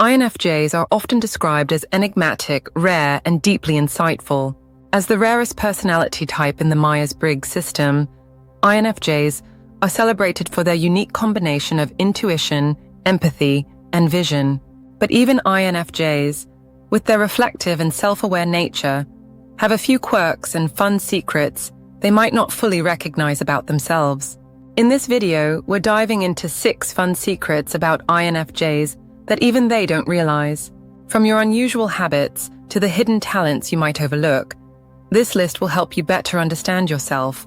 INFJs are often described as enigmatic, rare, and deeply insightful. As the rarest personality type in the Myers-Briggs system, INFJs are celebrated for their unique combination of intuition, empathy, and vision. But even INFJs, with their reflective and self-aware nature, have a few quirks and fun secrets they might not fully recognize about themselves. In this video, we're diving into 6 fun secrets about INFJs that even they don't realize. From your unusual habits to the hidden talents you might overlook, this list will help you better understand yourself.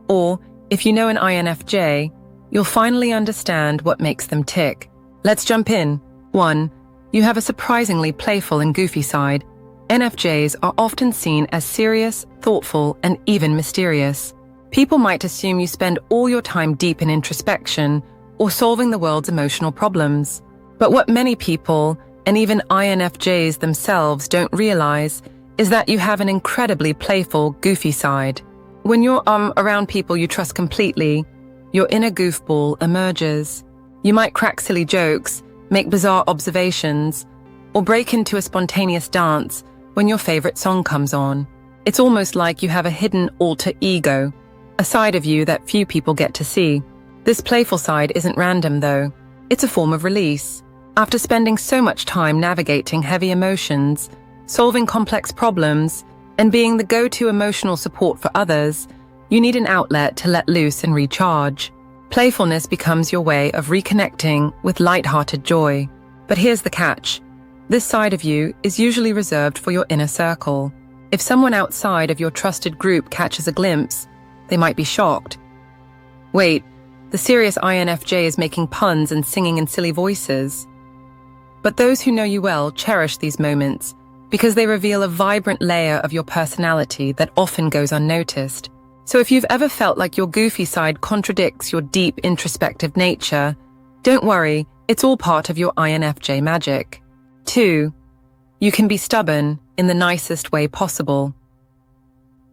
Or, if you know an INFJ, you'll finally understand what makes them tick. Let's jump in. 1. You have a surprisingly playful and goofy side. INFJs are often seen as serious, thoughtful, and even mysterious. People might assume you spend all your time deep in introspection or solving the world's emotional problems. But what many people, and even INFJs themselves, don't realize is that you have an incredibly playful, goofy side. When you're around people you trust completely, your inner goofball emerges. You might crack silly jokes, make bizarre observations, or break into a spontaneous dance when your favorite song comes on. It's almost like you have a hidden alter ego, a side of you that few people get to see. This playful side isn't random, though. It's a form of release. After spending so much time navigating heavy emotions, solving complex problems, and being the go-to emotional support for others, you need an outlet to let loose and recharge. Playfulness becomes your way of reconnecting with light-hearted joy. But here's the catch. This side of you is usually reserved for your inner circle. If someone outside of your trusted group catches a glimpse, they might be shocked. Wait, the serious INFJ is making puns and singing in silly voices. But those who know you well cherish these moments because they reveal a vibrant layer of your personality that often goes unnoticed. So if you've ever felt like your goofy side contradicts your deep introspective nature, don't worry, it's all part of your INFJ magic. 2. You can be stubborn in the nicest way possible.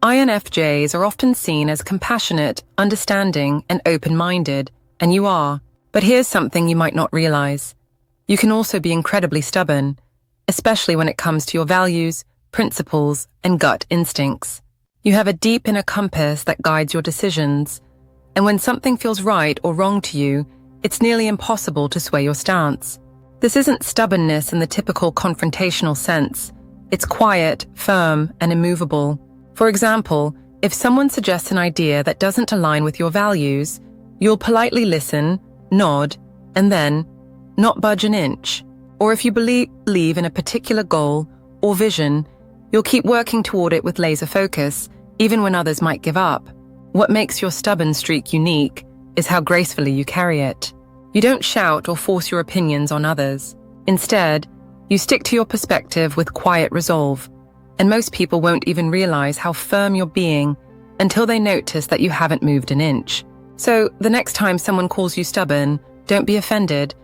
INFJs are often seen as compassionate, understanding, and open-minded, and you are. But here's something you might not realize. You can also be incredibly stubborn, especially when it comes to your values, principles, and gut instincts. You have a deep inner compass that guides your decisions, and when something feels right or wrong to you, it's nearly impossible to sway your stance. This isn't stubbornness in the typical confrontational sense. It's quiet, firm, and immovable. For example, if someone suggests an idea that doesn't align with your values, you'll politely listen, nod, and then not budge an inch. Or if you believe in a particular goal or vision, you'll keep working toward it with laser focus, even when others might give up. What makes your stubborn streak unique is how gracefully you carry it. You don't shout or force your opinions on others. Instead, you stick to your perspective with quiet resolve, and most people won't even realize how firm you're being until they notice that you haven't moved an inch. So, the next time someone calls you stubborn, don't be offended.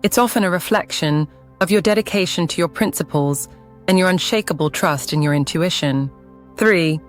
It's often a reflection of your dedication to your principles and your unshakable trust in your intuition. 3.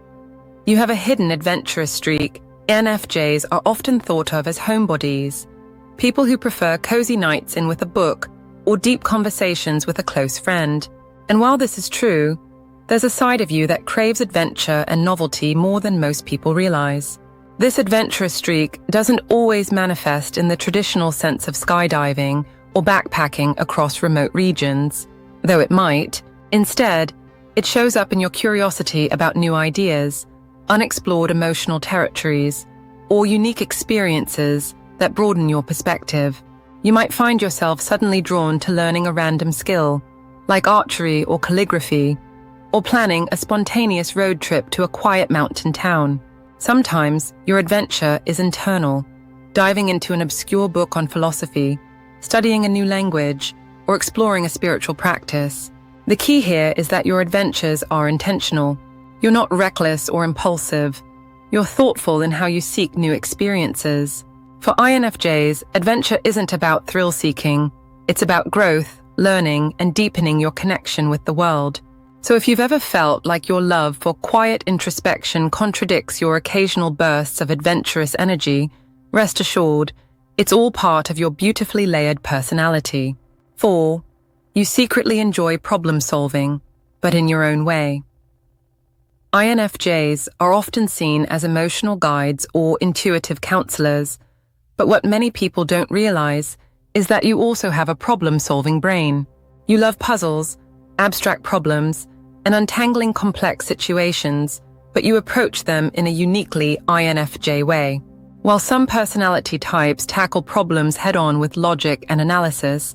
You have a hidden adventurous streak. INFJs are often thought of as homebodies, people who prefer cozy nights in with a book or deep conversations with a close friend. And while this is true, there's a side of you that craves adventure and novelty more than most people realize. This adventurous streak doesn't always manifest in the traditional sense of skydiving or backpacking across remote regions, though it might. Instead, it shows up in your curiosity about new ideas, unexplored emotional territories, or unique experiences that broaden your perspective. You might find yourself suddenly drawn to learning a random skill, like archery or calligraphy, or planning a spontaneous road trip to a quiet mountain town. Sometimes your adventure is internal, diving into an obscure book on philosophy, studying a new language, or exploring a spiritual practice. The key here is that your adventures are intentional. You're not reckless or impulsive. You're thoughtful in how you seek new experiences. For INFJs, adventure isn't about thrill-seeking. It's about growth, learning, and deepening your connection with the world. So if you've ever felt like your love for quiet introspection contradicts your occasional bursts of adventurous energy, rest assured, it's all part of your beautifully layered personality. 4. You secretly enjoy problem solving, but in your own way. INFJs are often seen as emotional guides or intuitive counselors, but what many people don't realize is that you also have a problem-solving brain. You love puzzles, abstract problems, and untangling complex situations, but you approach them in a uniquely INFJ way. While some personality types tackle problems head-on with logic and analysis,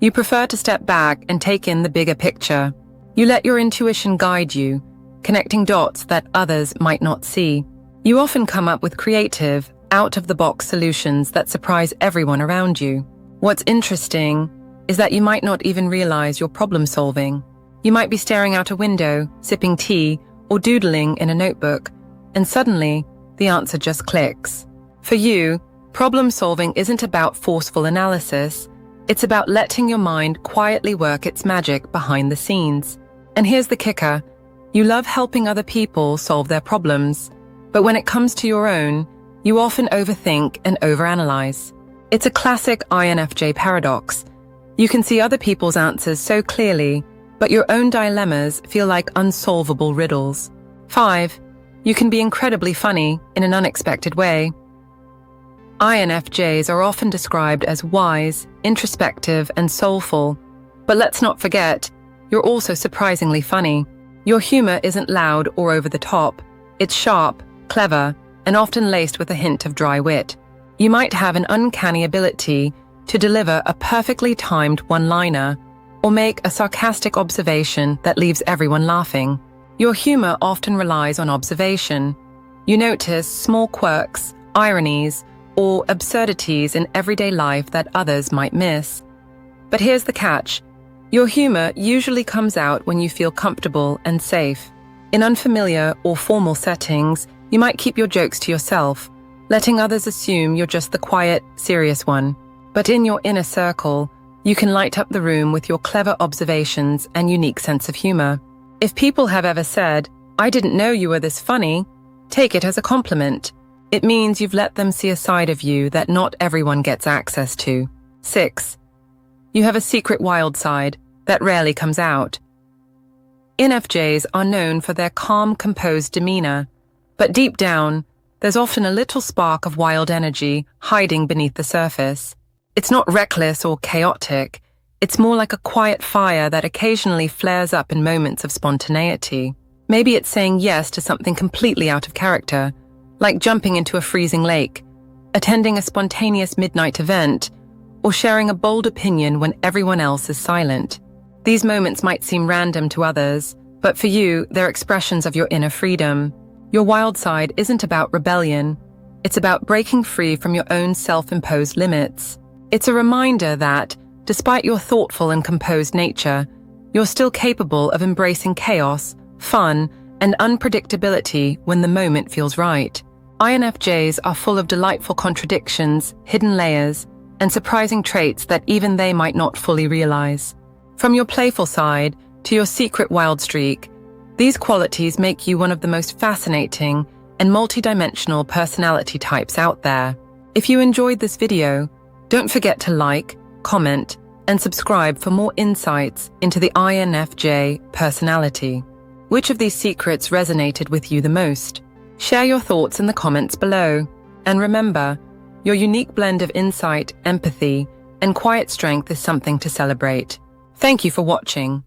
you prefer to step back and take in the bigger picture. You let your intuition guide you, connecting dots that others might not see. You often come up with creative, out-of-the-box solutions that surprise everyone around you. What's interesting is that you might not even realize you're problem-solving. You might be staring out a window, sipping tea, or doodling in a notebook, and suddenly, the answer just clicks. For you, problem-solving isn't about forceful analysis. It's about letting your mind quietly work its magic behind the scenes. And here's the kicker. You love helping other people solve their problems, but when it comes to your own, you often overthink and overanalyze. It's a classic INFJ paradox. You can see other people's answers so clearly, but your own dilemmas feel like unsolvable riddles. 5. You can be incredibly funny in an unexpected way. INFJs are often described as wise, introspective, and soulful, but let's not forget, you're also surprisingly funny. Your humor isn't loud or over the top. It's sharp, clever, and often laced with a hint of dry wit. You might have an uncanny ability to deliver a perfectly timed one-liner or make a sarcastic observation that leaves everyone laughing. Your humor often relies on observation. You notice small quirks, ironies, or absurdities in everyday life that others might miss. But here's the catch. Your humor usually comes out when you feel comfortable and safe. In unfamiliar or formal settings, you might keep your jokes to yourself, letting others assume you're just the quiet, serious one. But in your inner circle, you can light up the room with your clever observations and unique sense of humor. If people have ever said, "I didn't know you were this funny," take it as a compliment. It means you've let them see a side of you that not everyone gets access to. 6. You have a secret wild side that rarely comes out. INFJs are known for their calm, composed demeanor, but deep down, there's often a little spark of wild energy hiding beneath the surface. It's not reckless or chaotic. It's more like a quiet fire that occasionally flares up in moments of spontaneity. Maybe it's saying yes to something completely out of character, like jumping into a freezing lake, attending a spontaneous midnight event, or sharing a bold opinion when everyone else is silent. These moments might seem random to others, but for you, they're expressions of your inner freedom. Your wild side isn't about rebellion. It's about breaking free from your own self-imposed limits. It's a reminder that, despite your thoughtful and composed nature, you're still capable of embracing chaos, fun, and unpredictability when the moment feels right. INFJs are full of delightful contradictions, hidden layers, and surprising traits that even they might not fully realize. From your playful side to your secret wild streak, these qualities make you one of the most fascinating and multidimensional personality types out there. If you enjoyed this video, don't forget to like, comment, and subscribe for more insights into the INFJ personality. Which of these secrets resonated with you the most? Share your thoughts in the comments below. And remember, your unique blend of insight, empathy, and quiet strength is something to celebrate. Thank you for watching.